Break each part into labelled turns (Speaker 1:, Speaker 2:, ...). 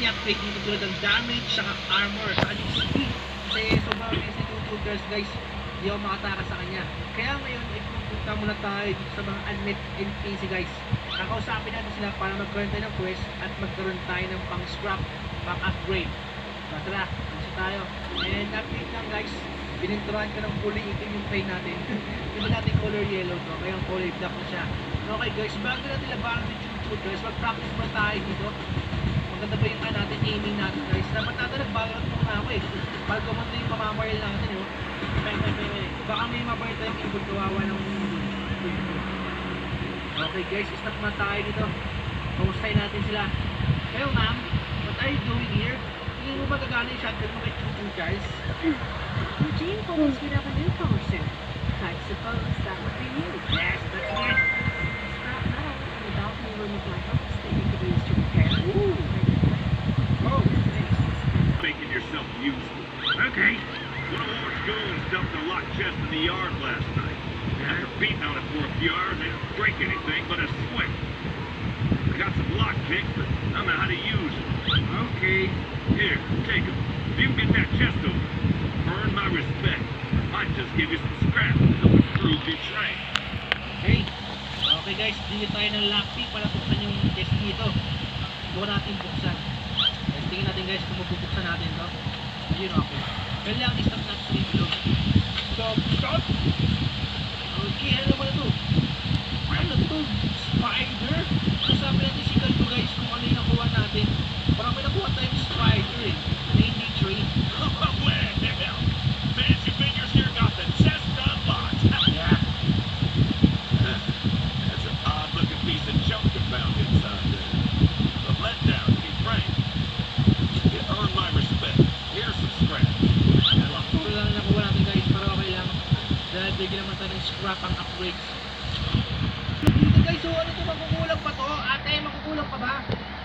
Speaker 1: i-upgrade dito tulad ng damage, saka armor, saka yung speed. Kasi sobrang busy tutugers guys, hindi ako makataka sa kanya. Kaya ngayon, pupunta muna tayo dito sa mga unmet NPC guys. Kakausapin natin sila para magkaroon tayo ng quest at magkaroon tayo ng pang scrap, pang upgrade. So tara, kasi tayo. And update lang guys, bininturan ko ng kulay itim yung train natin. Yung natin color yellow to, ngayon color black na siya. Okay guys, bago natin labanan ng tutugers, mag-practice muna tayo dito. Maganda ba yung natin, aiming natin guys. Dapat natin nag-ballot muna ako eh. Para gumanda yung pamamaril natin yun. Baka may mabaril tayong ibon kawawa ng okay guys, start na tayo dito. Kamustahin natin sila. Kayo ma'am, what are you doing here? Hindi mo magagana yung shotgun mo kay Chuchu Charles?
Speaker 2: Eugene told us we'd have a newcomer soon. I suppose that would be you.
Speaker 1: Yes, that's me.
Speaker 2: Scrap metal in the balcony room of my house that you could use to repair.
Speaker 1: Ooh. Oh, thanks.
Speaker 3: Making yourself useful. Okay. One of Lord's goons dumped a locked chest in the yard last night. After beating on it for a few hours, they didn't break anything but a sweat. I got some lock picks, but I don't know how to use them. Okay. Here, take them. If you can get that chest open, earn my respect. Might just give you some scrap to help improve your train.
Speaker 1: Hey, okay guys, dito tayo ng lockpick para buksan yung test dito. Bukan natin buksan. Tingnan natin guys kung mabubuksan natin to. Ayun okay. Kailangan i-stop natin yung vlog. Stop! Okay, ano naman ito? Ano ito? Spider? Sabi natin si Kalbo guys kung ano yung nakuha natin. Parang may nakuha tayong spider eh. Na hindi trade.
Speaker 3: Well, fancy fingers here got the chest unlocked.
Speaker 1: Yeah.
Speaker 3: That's an odd-looking piece of junk you found inside there. A letdown, to be frank. You earned my respect. Here's some scrap.
Speaker 1: Ito lang nakuha natin guys, pero okay lang. Dahil bigyan naman tayo ng scrap ang upgrades. Dito guys, so ano ito, makukulang pa to? Ate, makukulang pa ba?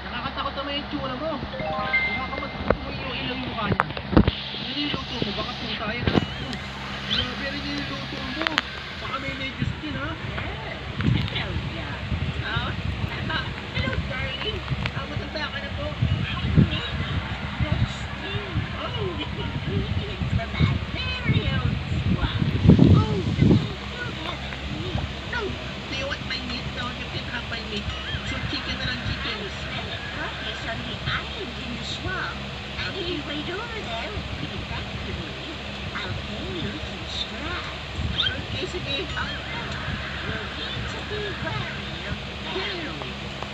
Speaker 1: Nakakatakot naman yung tsura mo. Nakakamatutumuy yung ilaw yung mukha niya. Nililuto mo, baka pusa yan ha? Grabe rin nililuto mo. Baka may medyas din ha?
Speaker 2: Hello, Jack.
Speaker 1: Hello darling. Matanda ka na po. Oh,
Speaker 2: Greetings from my very own squad.
Speaker 1: oh. No, do you want my meat? No, you can have my meat. So chicken na lang
Speaker 2: I
Speaker 1: chickens.
Speaker 2: spent a practice on the island in the swamp. And if you wait over there and bring it back to me, I'll pay you some scraps.
Speaker 1: Okay, sige.
Speaker 2: You'll need to be wary of Barry,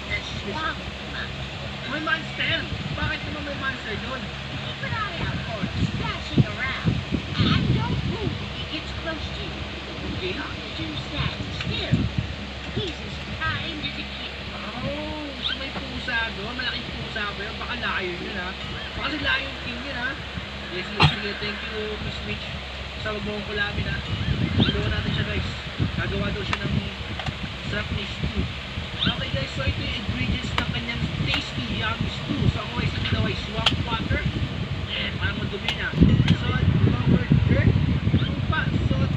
Speaker 2: the swamp monster.
Speaker 1: May monster! Bakit naman may monster doon?
Speaker 2: Keep an eye out for him splashing around. And don't move if he gets close to you.
Speaker 1: Okay.
Speaker 2: Not to stand still. He's as kind as a kid.
Speaker 1: Oh, so may pusa doon. Malaking pusa ba yun? Baka lion yun ha? Baka si Lion King yun ha? Yes, sige. Thank you, Miss Mitch. Sa wag mo kong kulamin ha. Tulungan natin siya guys. Gagawa daw siya ng sarap ni stew. Okay guys, so ito yung ingredients ng kanyang tasty yummy stew. So ang way sabi daw ay swamp water. Parang madumi na. Salt, covered dirt, lupa, salt,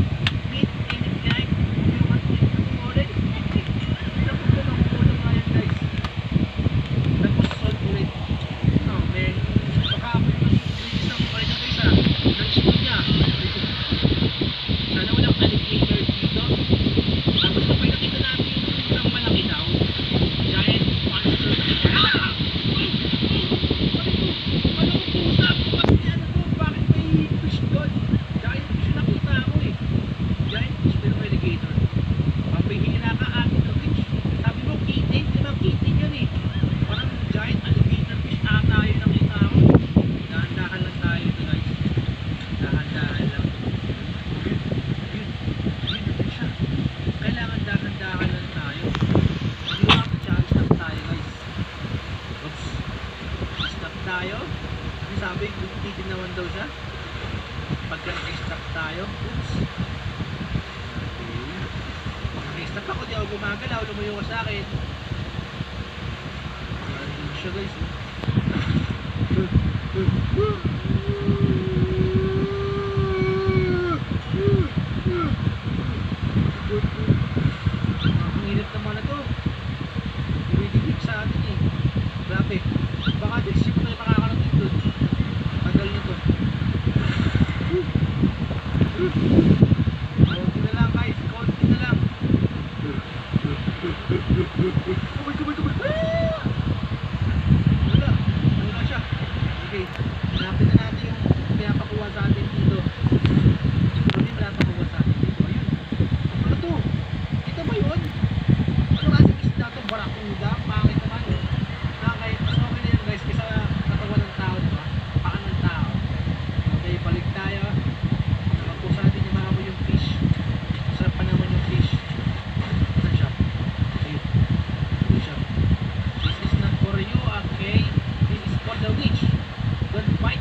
Speaker 1: meat, and lime. You want to eat already? Tapos ko makukulang nga yan guys. Tapos salt ulit. Oh man. Baka ako yung ingredients ng kain na guys ha. Ng stew niya. Sana walang alligator dito. Tapos kapag nakita natin yung isang malaki daw, giant monster. Ah! Ano ang pusa? Ano to? Bakit may fish doon? Giant fish na nakita ako eh. Giant fish pero alligator. Papahihila ka atin ka fish. Sabi mo kitten, di ba kitten yun eh. Parang giant alligator fish ata yun nakita ako. Dahan-dahan lang tayo ito guys. Dahan-dahan lang. Yun siya. Kailangan dahan-dahan lang tayo. Hindi ko nakakasya, stop tayo guys. Oops. Stop tayo. Ano sabi? Good naman daw siya. Pagka naka-stop tayo. Oops. Okay. Pag naka-stop ako, di ako gumagalaw. Lumayo ka sa akin. Ayan siya guys. Ang init naman na to. Hindi sa atin eh. Grabe. Baka di, sip na Okay, hanapin na natin yung pinapakuha sa atin dito. Ito din pinapakuha sa atin dito. Ayun. Ano to? Ito ba yun? Ano kasing isda to? Barakuda? Pangit naman yun. Okay, mas okay na yun guys kaysa katawan ng tao, diba? Paan ng tao. Okay, balik tayo. Nakuha sa atin yung mga yung fish. Masarap pa naman yung fish. Saan siya? Ayun. Ayun siya. This is not for you, okay? This is for the witch. Don't fight